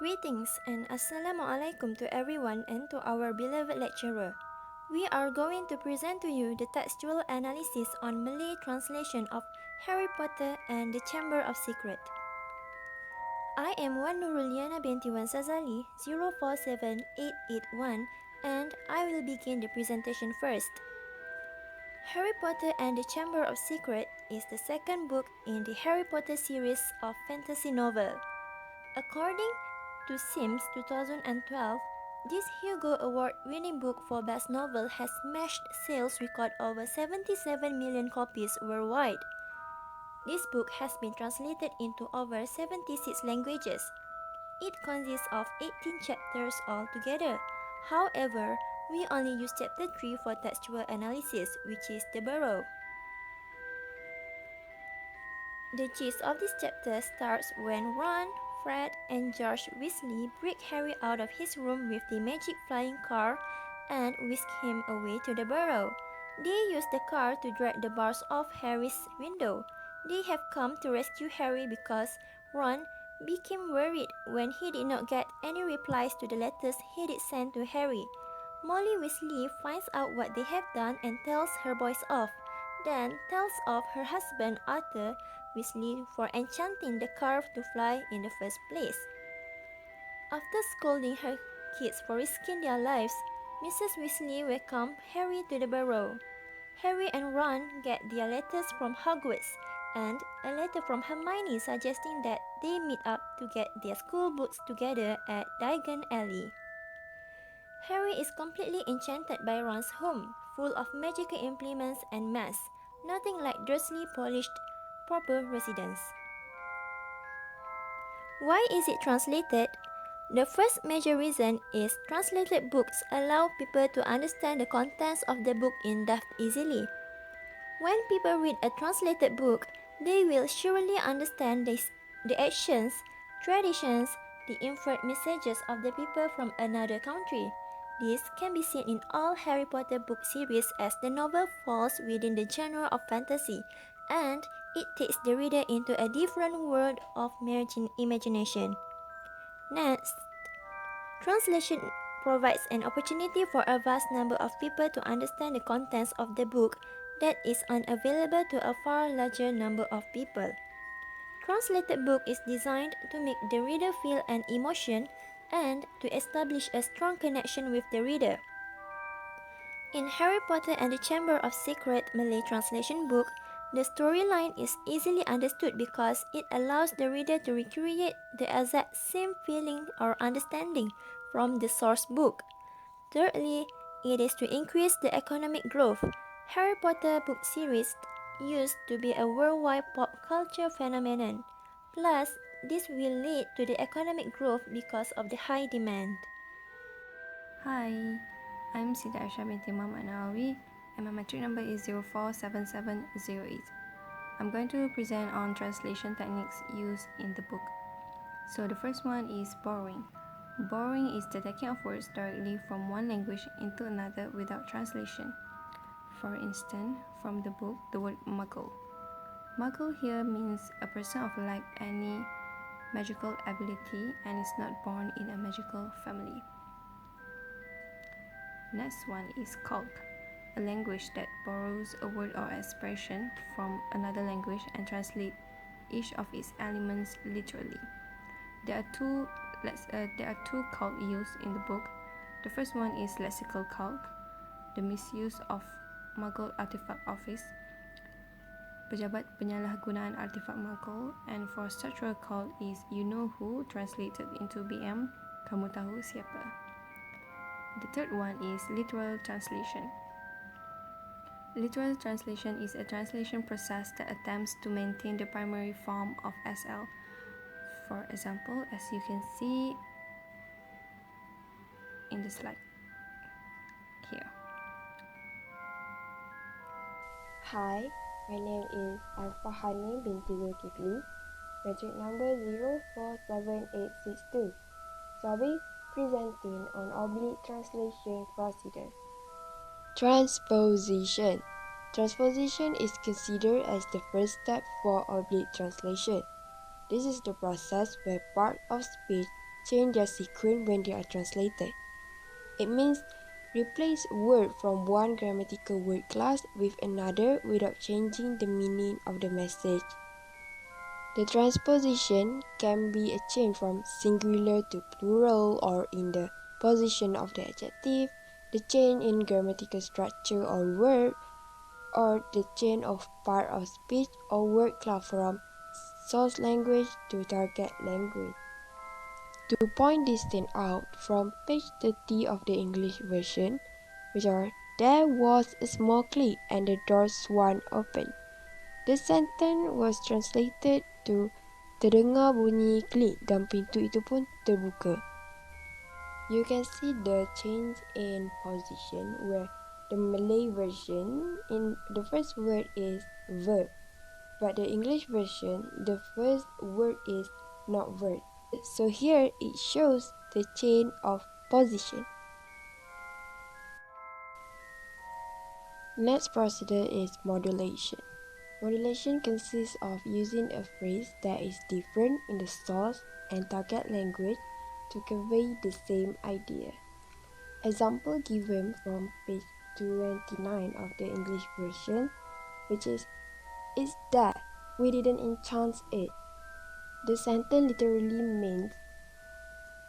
Greetings and Assalamualaikum to everyone and to our beloved lecturer. We are going to present to you the textual analysis on Malay translation of Harry Potter and the Chamber of Secret. I am Nurul Liyana Binti Sazali 047881 and I will begin the presentation first. Harry Potter and the Chamber of Secret is the second book in the Harry Potter series of fantasy novel. According to Sims 2012, this Hugo Award-winning book for Best Novel has smashed sales record over 77 million copies worldwide. This book has been translated into over 76 languages. It consists of 18 chapters altogether. However, we only use chapter 3 for textual analysis, which is the burrow. The gist of this chapter starts when Ron, Fred, and George Weasley break Harry out of his room with the magic flying car and whisk him away to the burrow. They use the car to drag the bars off Harry's window. They have come to rescue Harry because Ron became worried when he did not get any replies to the letters he did send to Harry. Molly Weasley finds out what they have done and tells her boys off, then tells off her husband Arthur Weasley for enchanting the car to fly in the first place. After scolding her kids for risking their lives, Mrs. Weasley welcomed Harry to the burrow. Harry and Ron get their letters from Hogwarts and a letter from Hermione suggesting that they meet up to get their school books together at Diagon Alley. Harry is completely enchanted by Ron's home, full of magical implements and mess, nothing like Dursley polished proper residence. Why is it translated? The first major reason is translated books allow people to understand the contents of the book in depth easily. When people read a translated book, they will surely understand the actions, traditions, the inferred messages of the people from another country. This can be seen in all Harry Potter book series as the novel falls within the genre of fantasy, and it takes the reader into a different world of imagination. Next, translation provides an opportunity for a vast number of people to understand the contents of the book that is unavailable to a far larger number of people. Translated book is designed to make the reader feel an emotion and to establish a strong connection with the reader. In Harry Potter and the Chamber of Secret Malay translation book, the storyline is easily understood because it allows the reader to recreate the exact same feeling or understanding from the source book. Thirdly, it is to increase the economic growth. Harry Potter book series used to be a worldwide pop culture phenomenon. Plus, this will lead to the economic growth because of the high demand. Hi, I'm Siti Aishah Binti Mohamad Nawawi and my matric number is 047708. I'm going to present on translation techniques used in the book. So the first one is borrowing. Borrowing is the taking of words directly from one language into another without translation. For instance, from the book, the word muggle. Muggle here means a person of like any magical ability and is not born in a magical family. Next one is calc, a language that borrows a word or expression from another language and translates each of its elements literally. There are two calc used in the book. The first one is lexical calc, the misuse of Muggle Artifact Office, pejabat penyalahgunaan artifak Muggle, and for structural calc is you know who translated into BM, kamu tahu siapa. The third one is literal translation. Literal translation is a translation process that attempts to maintain the primary form of SL. For example, as you can see in the slide here. Hi, my name is Arfah Hanim Binti Zulkifli, matric number 047862. So I'll be presenting on oblique translation procedure. Transposition. Transposition is considered as the first step for oblique translation. This is the process where part of speech change their sequence when they are translated. It means replace word from one grammatical word class with another without changing the meaning of the message. The transposition can be a change from singular to plural or in the position of the adjective, the change in grammatical structure or verb, or the change of part of speech or word cloud from source language to target language. To point this thing out, from page 30 of the English version, which are, there was a small click and the door swung open. The sentence was translated to, terdengar bunyi klik dan pintu itu pun terbuka. You can see the change in position where the Malay version, in the first word is verb, but the English version, the first word is not verb. So here it shows the change of position. Next procedure is modulation. Modulation consists of using a phrase that is different in the source and target language to convey the same idea. Example given from page 29 of the English version, which is, "It's that we didn't enchant it." The sentence literally means,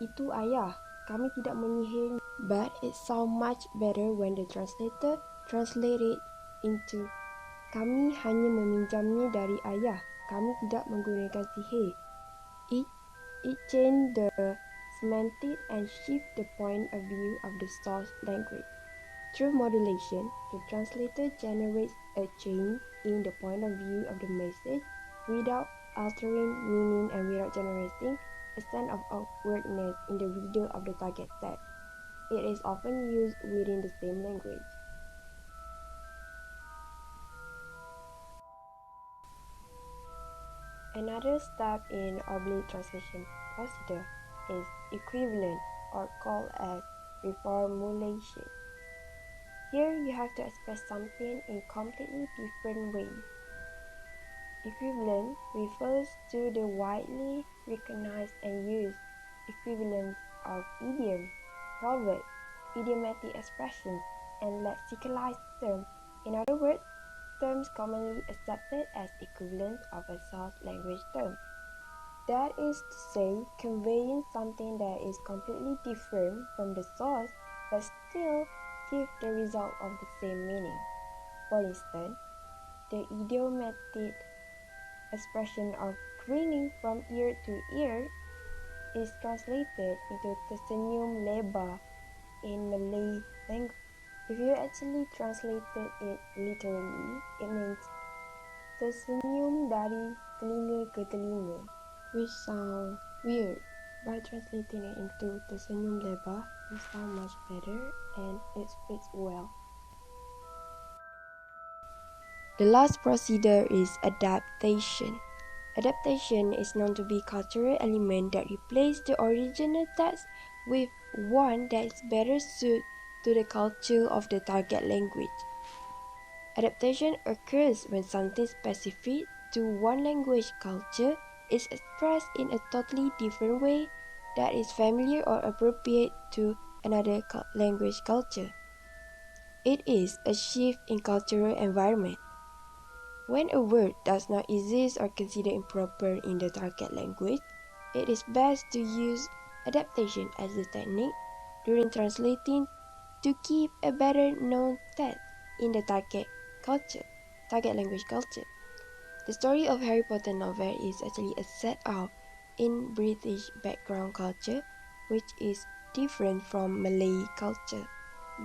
"Itu ayah, kami tidak menyihirnya." But it sounds much better when the translator translates it into, "Kami hanya meminjamnya dari ayah. Kami tidak menggunakan sihir." It changes the semantics and shifts the point of view of the source language. Through modulation, the translator generates a change in the point of view of the message without altering meaning and without generating a sense of awkwardness in the reader of the target text. It is often used within the same language. Another step in oblique translation procedure is equivalent, or called as reformulation. Here you have to express something in completely different ways. Equivalent refers to the widely recognized and used equivalence of idioms, proverbs, idiomatic expressions, and lexicalized terms. In other words, terms commonly accepted as equivalents of a source language term. That is to say, conveying something that is completely different from the source but still give the result of the same meaning. For instance, the idiomatic expression of grinning from ear to ear is translated into tersenyum lebar in Malay language. If you actually translated it literally, it means tersenyum dari telinga ke telinga, which sounds weird. By translating it into tersenyum lebar, it sounds much better and it fits well. The last procedure is adaptation. Adaptation is known to be a cultural element that replaces the original text with one that is better suited to the culture of the target language. Adaptation occurs when something specific to one language culture is expressed in a totally different way that is familiar or appropriate to another language culture. It is a shift in cultural environment. When a word does not exist or considered improper in the target language, it is best to use adaptation as a technique during translating to keep a better known text in the target language culture. The story of Harry Potter novel is actually a set out in British background culture, which is different from Malay culture.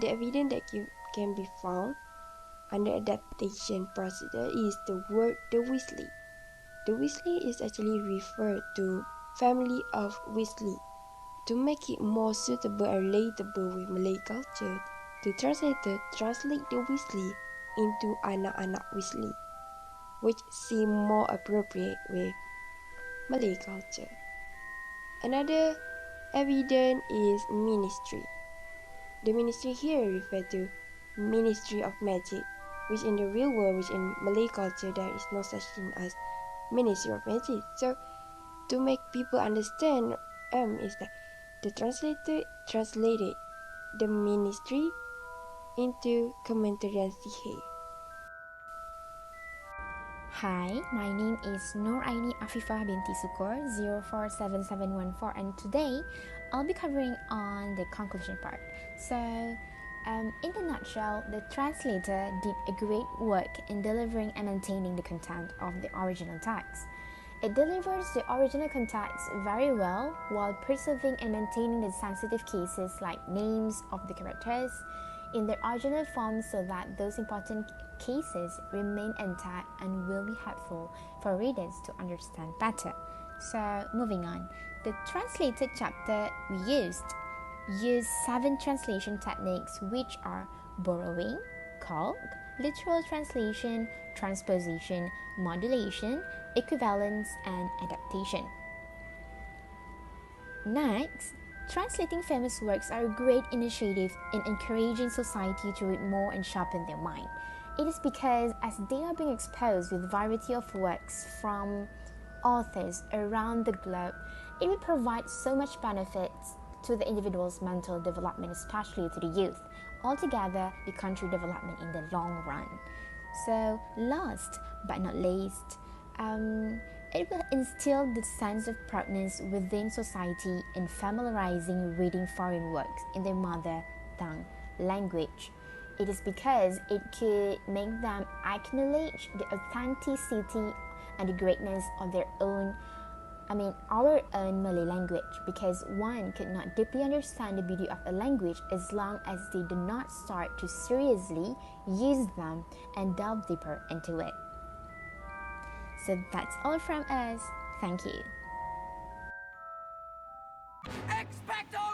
The evidence that can be found under adaptation procedure is the word the Weasley. The Weasley is actually referred to family of Weasley. To make it more suitable and relatable with Malay culture, the translator translate the Weasley into anak-anak Weasley, which seem more appropriate with Malay culture. Another evidence is ministry. The ministry here refers to Ministry of Magic, which in the real world, which in Malay culture, there is no such thing as Ministry of Magic. So, to make people understand M is that the translator translated the ministry into Kementerian Sihir. Hi, my name is Aini Afifah Binti Sukur 047714, and today I'll be covering on the conclusion part. So, in the nutshell, the translator did a great work in delivering and maintaining the content of the original text. It delivers the original context very well while preserving and maintaining the sensitive cases like names of the characters in their original form so that those important cases remain intact and will be helpful for readers to understand better. So, moving on, the translated chapter we used 7 translation techniques, which are borrowing, calque, literal translation, transposition, modulation, equivalence, and adaptation. Next, translating famous works are a great initiative in encouraging society to read more and sharpen their mind. It is because as they are being exposed with variety of works from authors around the globe, it will provide so much benefits to the individual's mental development, especially to the youth, altogether the country development in the long run. So last but not least, it will instill the sense of proudness within society in familiarizing reading foreign works in their mother tongue language. It is because it could make them acknowledge the authenticity and the greatness of our own Malay language, because one could not deeply understand the beauty of a language as long as they do not start to seriously use them and delve deeper into it. So that's all from us. Thank you. Expecto